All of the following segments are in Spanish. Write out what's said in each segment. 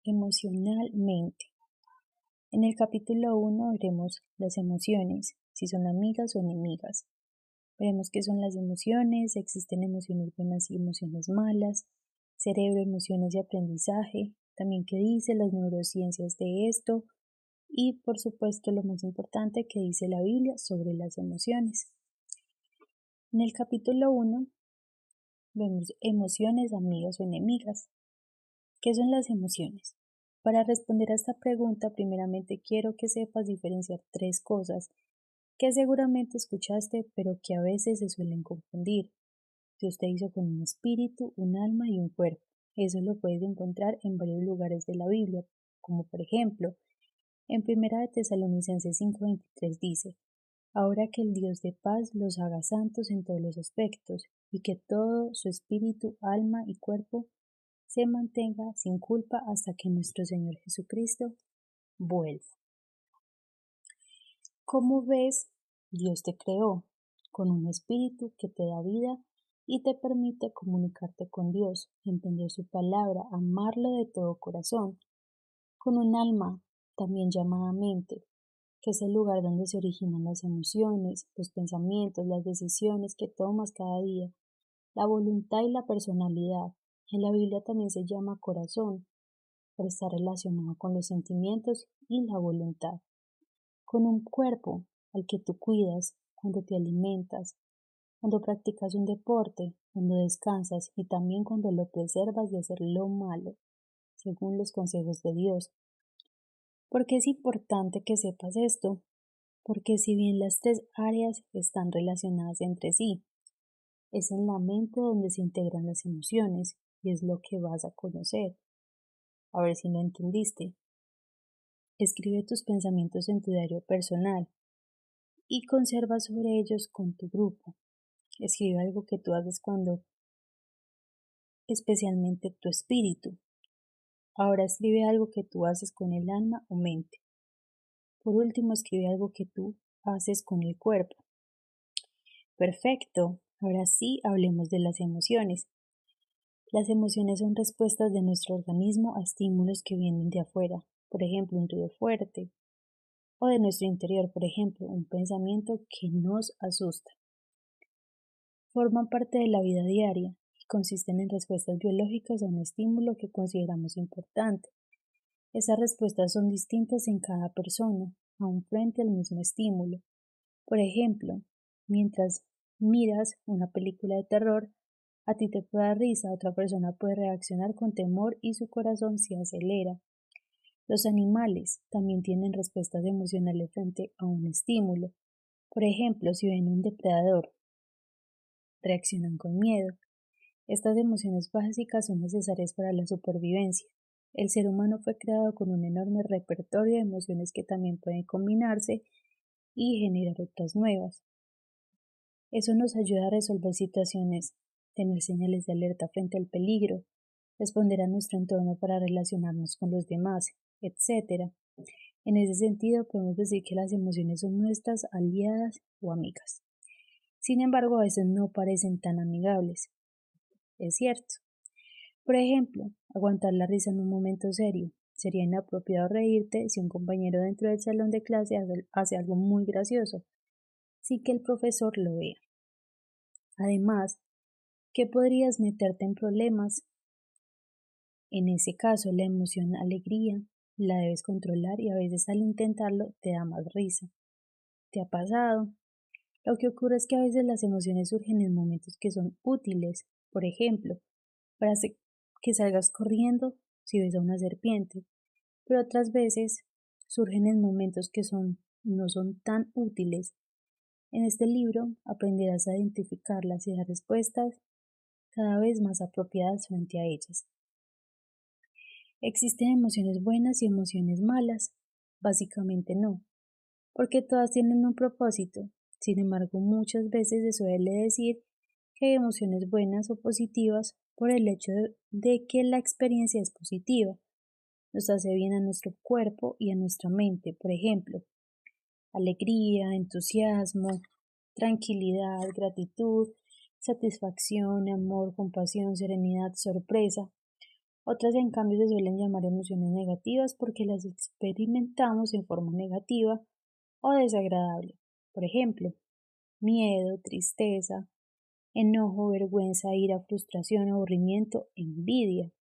emocionalmente. En el capítulo 1 veremos las emociones, si son amigas o enemigas. Veremos qué son las emociones, existen emociones buenas y emociones malas, cerebro, emociones y aprendizaje, también qué dice las neurociencias de esto y por supuesto lo más importante que dice la Biblia sobre las emociones. En el capítulo 1 vemos emociones amigas o enemigas. ¿Qué son las emociones? Para responder a esta pregunta, primeramente quiero que sepas diferenciar tres cosas que seguramente escuchaste, pero que a veces se suelen confundir. Dios te hizo con un espíritu, un alma y un cuerpo. Eso lo puedes encontrar en varios lugares de la Biblia, como por ejemplo, en 1 de Tesalonicenses 5:23 dice: Ahora que el Dios de paz los haga santos en todos los aspectos, y que todo su espíritu, alma y cuerpo se mantenga sin culpa hasta que nuestro Señor Jesucristo vuelva. ¿Cómo ves? Dios te creó con un espíritu que te da vida y te permite comunicarte con Dios, entender su palabra, amarlo de todo corazón, con un alma, también llamada mente, que es el lugar donde se originan las emociones, los pensamientos, las decisiones que tomas cada día, la voluntad y la personalidad. En la Biblia también se llama corazón, por estar relacionado con los sentimientos y la voluntad, con un cuerpo al que tú cuidas cuando te alimentas, cuando practicas un deporte, cuando descansas y también cuando lo preservas de hacer lo malo, según los consejos de Dios. ¿Por qué es importante que sepas esto? Porque si bien las tres áreas están relacionadas entre sí, es en la mente donde se integran las emociones y es lo que vas a conocer. A ver si lo entendiste. Escribe tus pensamientos en tu diario personal y conserva sobre ellos con tu grupo. Escribe algo que tú haces especialmente tu espíritu. Ahora escribe algo que tú haces con el alma o mente. Por último, escribe algo que tú haces con el cuerpo. Perfecto. Ahora sí, hablemos de las emociones. Las emociones son respuestas de nuestro organismo a estímulos que vienen de afuera, por ejemplo, un ruido fuerte, o de nuestro interior, por ejemplo, un pensamiento que nos asusta. Forman parte de la vida diaria y consisten en respuestas biológicas a un estímulo que consideramos importante. Esas respuestas son distintas en cada persona, aun frente al mismo estímulo. Por ejemplo, mientras miras una película de terror, a ti te puede dar risa, otra persona puede reaccionar con temor y su corazón se acelera. Los animales también tienen respuestas emocionales frente a un estímulo. Por ejemplo, si ven un depredador, reaccionan con miedo. Estas emociones básicas son necesarias para la supervivencia. El ser humano fue creado con un enorme repertorio de emociones que también pueden combinarse y generar otras nuevas. Eso nos ayuda a resolver situaciones, tener señales de alerta frente al peligro, responder a nuestro entorno para relacionarnos con los demás, etc. En ese sentido, podemos decir que las emociones son nuestras aliadas o amigas. Sin embargo, a veces no parecen tan amigables. Es cierto. Por ejemplo, aguantar la risa en un momento serio. Sería inapropiado reírte si un compañero dentro del salón de clase hace algo muy gracioso, sin que el profesor lo vea. Además, que podrías meterte en problemas. En ese caso, la emoción alegría la debes controlar y a veces al intentarlo te da más risa. ¿Te ha pasado? Lo que ocurre es que a veces las emociones surgen en momentos que son útiles. Por ejemplo, para que salgas corriendo si ves a una serpiente, pero otras veces surgen en momentos que no son tan útiles. En este libro aprenderás a identificarlas y dar respuestas cada vez más apropiadas frente a ellas. ¿Existen emociones buenas y emociones malas? Básicamente no, porque todas tienen un propósito. Sin embargo, muchas veces se suele decir que hay emociones buenas o positivas por el hecho de que la experiencia es positiva. Nos hace bien a nuestro cuerpo y a nuestra mente. Por ejemplo, alegría, entusiasmo, tranquilidad, gratitud, satisfacción, amor, compasión, serenidad, sorpresa. Otras, en cambio, se suelen llamar emociones negativas porque las experimentamos en forma negativa o desagradable. Por ejemplo, miedo, tristeza, enojo, vergüenza, ira, frustración, aburrimiento, envidia.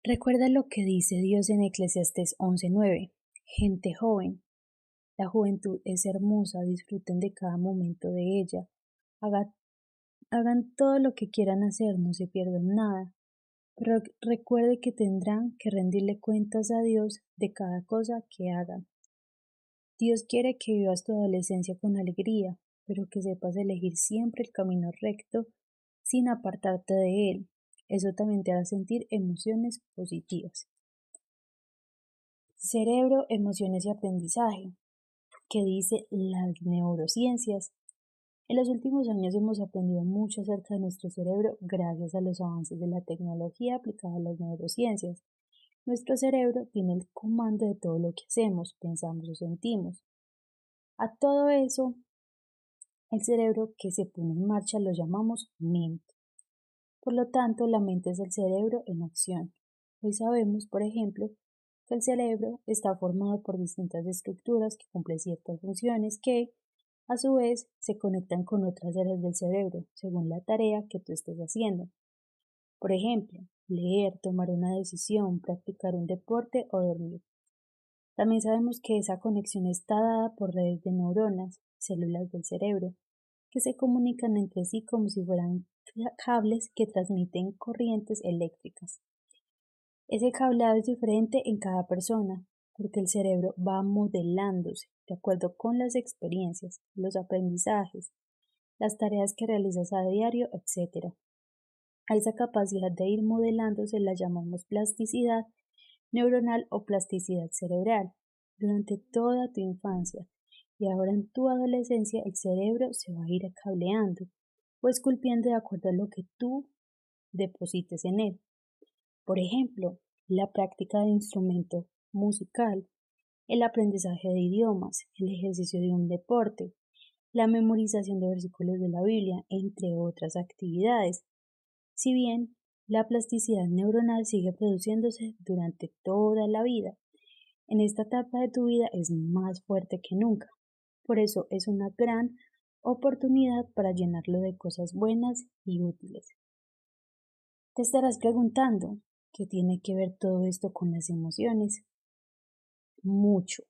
Recuerda lo que dice Dios en Eclesiastés 11:9. Gente joven, la juventud es hermosa, disfruten de cada momento de ella. Hagan todo lo que quieran hacer, no se pierdan nada. Pero recuerde que tendrán que rendirle cuentas a Dios de cada cosa que hagan. Dios quiere que vivas tu adolescencia con alegría, pero que sepas elegir siempre el camino recto sin apartarte de él. Eso también te hará sentir emociones positivas. Cerebro, emociones y aprendizaje. ¿Qué dice las neurociencias? En los últimos años hemos aprendido mucho acerca de nuestro cerebro gracias a los avances de la tecnología aplicada a las neurociencias. Nuestro cerebro tiene el comando de todo lo que hacemos, pensamos o sentimos. A todo eso, el cerebro que se pone en marcha lo llamamos mente. Por lo tanto, la mente es el cerebro en acción. Hoy sabemos, por ejemplo, que el cerebro está formado por distintas estructuras que cumplen ciertas funciones que, a su vez, se conectan con otras áreas del cerebro según la tarea que tú estés haciendo. Por ejemplo, leer, tomar una decisión, practicar un deporte o dormir. También sabemos que esa conexión está dada por redes de neuronas, células del cerebro, que se comunican entre sí como si fueran cables que transmiten corrientes eléctricas. Ese cableado es diferente en cada persona, porque el cerebro va modelándose de acuerdo con las experiencias, los aprendizajes, las tareas que realizas a diario, etc. A esa capacidad de ir modelándose la llamamos plasticidad neuronal o plasticidad cerebral. Durante toda tu infancia y ahora en tu adolescencia el cerebro se va a ir cableando o esculpiendo de acuerdo a lo que tú deposites en él. Por ejemplo, la práctica de instrumento musical, el aprendizaje de idiomas, el ejercicio de un deporte, la memorización de versículos de la Biblia, entre otras actividades. Si bien la plasticidad neuronal sigue produciéndose durante toda la vida, en esta etapa de tu vida es más fuerte que nunca. Por eso es una gran oportunidad para llenarlo de cosas buenas y útiles. Te estarás preguntando, ¿qué tiene que ver todo esto con las emociones? Mucho,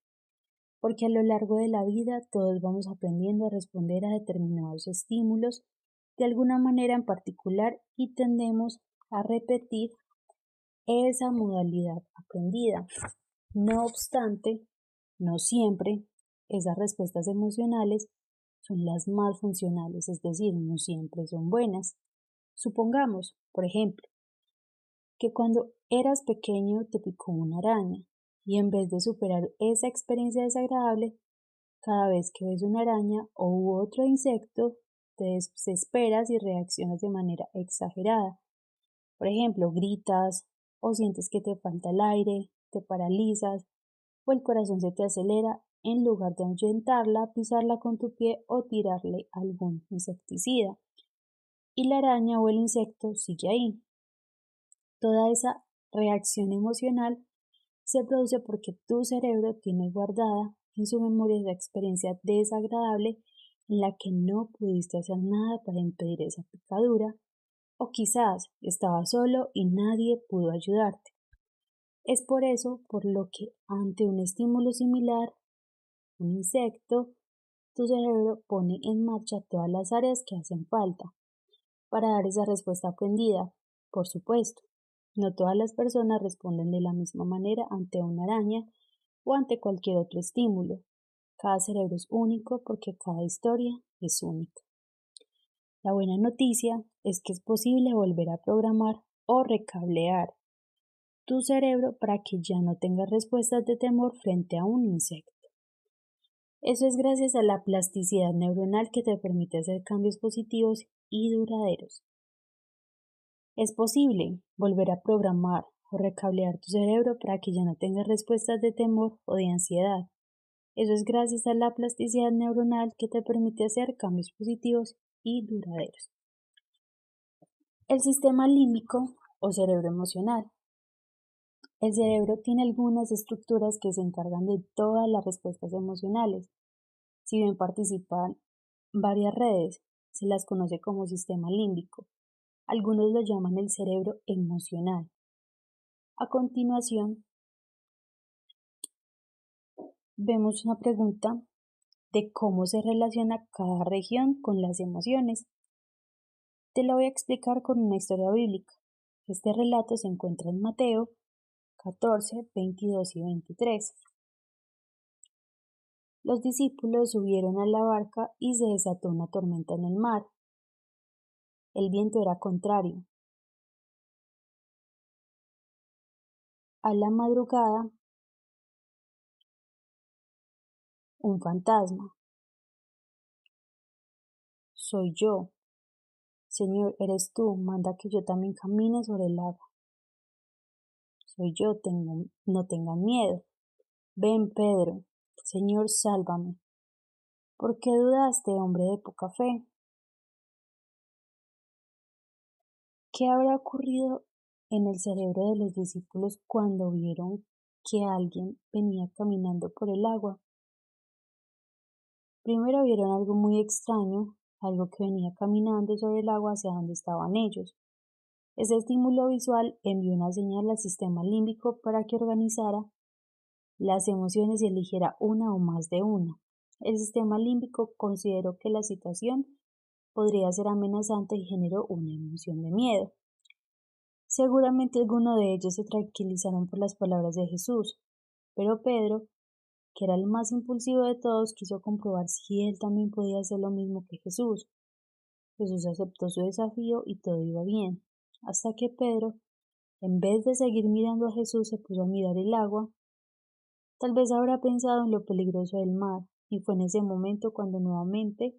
porque a lo largo de la vida todos vamos aprendiendo a responder a determinados estímulos de alguna manera en particular y tendemos a repetir esa modalidad aprendida. No obstante, no siempre esas respuestas emocionales son las más funcionales, es decir, no siempre son buenas. Supongamos, por ejemplo, que cuando eras pequeño te picó una araña y en vez de superar esa experiencia desagradable, cada vez que ves una araña u otro insecto, te desesperas y reaccionas de manera exagerada. Por ejemplo, gritas o sientes que te falta el aire, te paralizas o el corazón se te acelera en lugar de ahuyentarla, pisarla con tu pie o tirarle algún insecticida. Y la araña o el insecto sigue ahí. Toda esa reacción emocional se produce porque tu cerebro tiene guardada en su memoria esa experiencia desagradable en la que no pudiste hacer nada para impedir esa picadura, o quizás estabas solo y nadie pudo ayudarte. Es por eso por lo que ante un estímulo similar, un insecto, tu cerebro pone en marcha todas las áreas que hacen falta para dar esa respuesta aprendida. Por supuesto, no todas las personas responden de la misma manera ante una araña o ante cualquier otro estímulo. Cada cerebro es único porque cada historia es única. La buena noticia es que es posible volver a programar o recablear tu cerebro para que ya no tengas respuestas de temor frente a un insecto. Eso es gracias a la plasticidad neuronal que te permite hacer cambios positivos y duraderos. Es posible volver a programar o recablear tu cerebro para que ya no tengas respuestas de temor o de ansiedad. Eso es gracias a la plasticidad neuronal que te permite hacer cambios positivos y duraderos. El sistema límbico o cerebro emocional. El cerebro tiene algunas estructuras que se encargan de todas las respuestas emocionales. Si bien participan varias redes, se las conoce como sistema límbico. Algunos lo llaman el cerebro emocional. A continuación, vemos una pregunta de cómo se relaciona cada región con las emociones. Te lo voy a explicar con una historia bíblica. Este relato se encuentra en Mateo 14, 22 y 23. Los discípulos subieron a la barca y se desató una tormenta en el mar. El viento era contrario. A la madrugada, un fantasma. Soy yo. Señor, eres tú, manda que yo también camine sobre el agua. Soy yo, no tengan miedo. Ven, Pedro. Señor, sálvame. ¿Por qué dudaste, hombre de poca fe? ¿Qué habrá ocurrido en el cerebro de los discípulos cuando vieron que alguien venía caminando por el agua? Primero vieron algo muy extraño, algo que venía caminando sobre el agua hacia donde estaban ellos. Ese estímulo visual envió una señal al sistema límbico para que organizara las emociones y eligiera una o más de una. El sistema límbico consideró que la situación podría ser amenazante y generó una emoción de miedo. Seguramente algunos de ellos se tranquilizaron por las palabras de Jesús, pero Pedro, que era el más impulsivo de todos, quiso comprobar si él también podía hacer lo mismo que Jesús. Jesús aceptó su desafío y todo iba bien, hasta que Pedro, en vez de seguir mirando a Jesús, se puso a mirar el agua. Tal vez habrá pensado en lo peligroso del mar, y fue en ese momento cuando nuevamente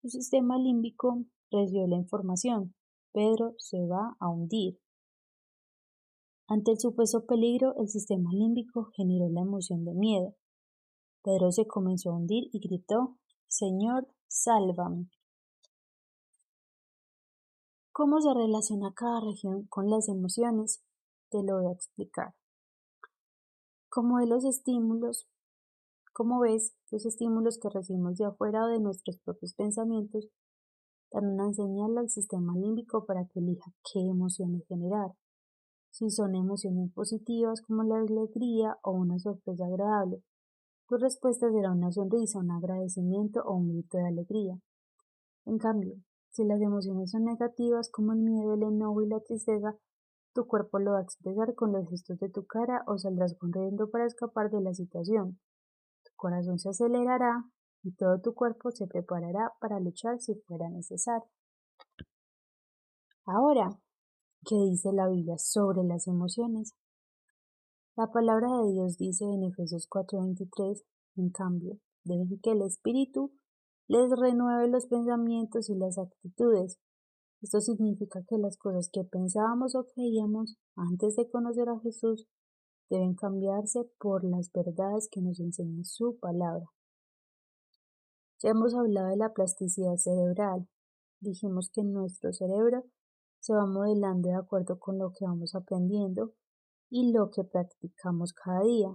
su sistema límbico recibió la información. Pedro se va a hundir. Ante el supuesto peligro, el sistema límbico generó la emoción de miedo. Pedro se comenzó a hundir y gritó: Señor, sálvame. ¿Cómo se relaciona cada región con las emociones? Te lo voy a explicar. Como ves, los estímulos que recibimos de afuera o de nuestros propios pensamientos dan una señal al sistema límbico para que elija qué emociones generar. Si son emociones positivas como la alegría o una sorpresa agradable, tu respuesta será una sonrisa, un agradecimiento o un grito de alegría. En cambio, si las emociones son negativas como el miedo, el enojo y la tristeza, tu cuerpo lo va a expresar con los gestos de tu cara o saldrás corriendo para escapar de la situación. Tu corazón se acelerará y todo tu cuerpo se preparará para luchar si fuera necesario. Ahora, ¿qué dice la Biblia sobre las emociones? La palabra de Dios dice en Efesios 4:23, en cambio, dejen que el Espíritu les renueve los pensamientos y las actitudes. Esto significa que las cosas que pensábamos o creíamos antes de conocer a Jesús deben cambiarse por las verdades que nos enseña su palabra. Ya hemos hablado de la plasticidad cerebral. Dijimos que nuestro cerebro se va modelando de acuerdo con lo que vamos aprendiendo y lo que practicamos cada día.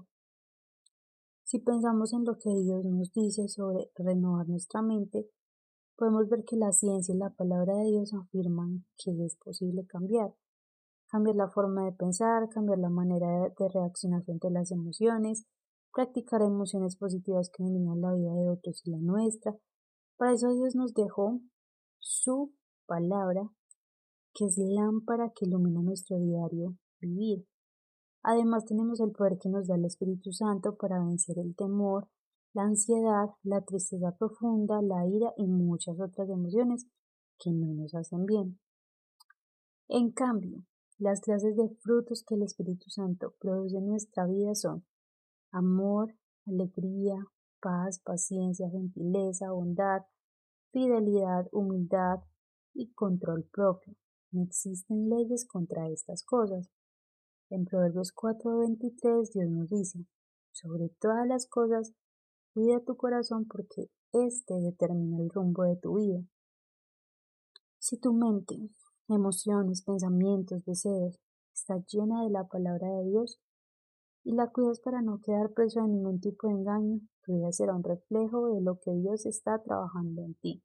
Si pensamos en lo que Dios nos dice sobre renovar nuestra mente, podemos ver que la ciencia y la palabra de Dios afirman que es posible cambiar la forma de pensar, cambiar la manera de reaccionar frente a las emociones, practicar emociones positivas que bendigan la vida de otros y la nuestra. Para eso Dios nos dejó su palabra, que es lámpara que ilumina nuestro diario vivir. Además tenemos el poder que nos da el Espíritu Santo para vencer el temor, la ansiedad, la tristeza profunda, la ira y muchas otras emociones que no nos hacen bien. En cambio, las clases de frutos que el Espíritu Santo produce en nuestra vida son amor, alegría, paz, paciencia, gentileza, bondad, fidelidad, humildad y control propio. No existen leyes contra estas cosas. En Proverbios 4:23 Dios nos dice: sobre todas las cosas, cuida tu corazón porque éste determina el rumbo de tu vida. Si tu mente emociones, pensamientos, deseos. Está llena de la palabra de Dios y la cuidas para no quedar preso de ningún tipo de engaño. Tu vida será un reflejo de lo que Dios está trabajando en ti.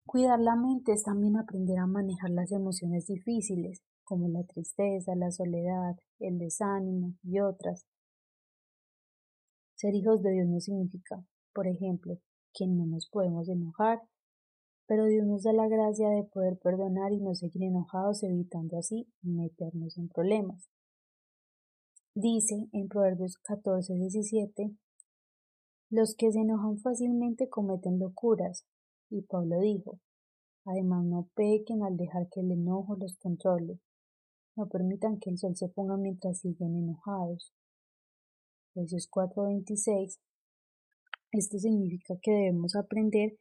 Cuidar la mente es también aprender a manejar las emociones difíciles, como la tristeza, la soledad, el desánimo y otras. Ser hijos de Dios no significa, por ejemplo, que no nos podemos enojar, pero Dios nos da la gracia de poder perdonar y no seguir enojados, evitando así meternos en problemas. Dice en Proverbios 14:17, los que se enojan fácilmente cometen locuras. Y Pablo dijo, además no pequen al dejar que el enojo los controle. No permitan que el sol se ponga mientras siguen enojados. Efesios 4:26. Esto significa que debemos aprender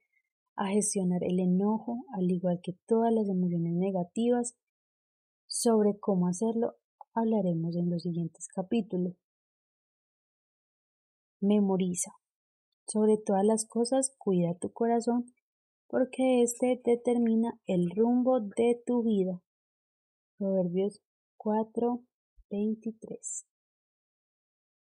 a gestionar el enojo, al igual que todas las emociones negativas. Sobre cómo hacerlo hablaremos en los siguientes capítulos. Memoriza. Sobre todas las cosas, cuida tu corazón, porque éste determina el rumbo de tu vida. Proverbios 4:23.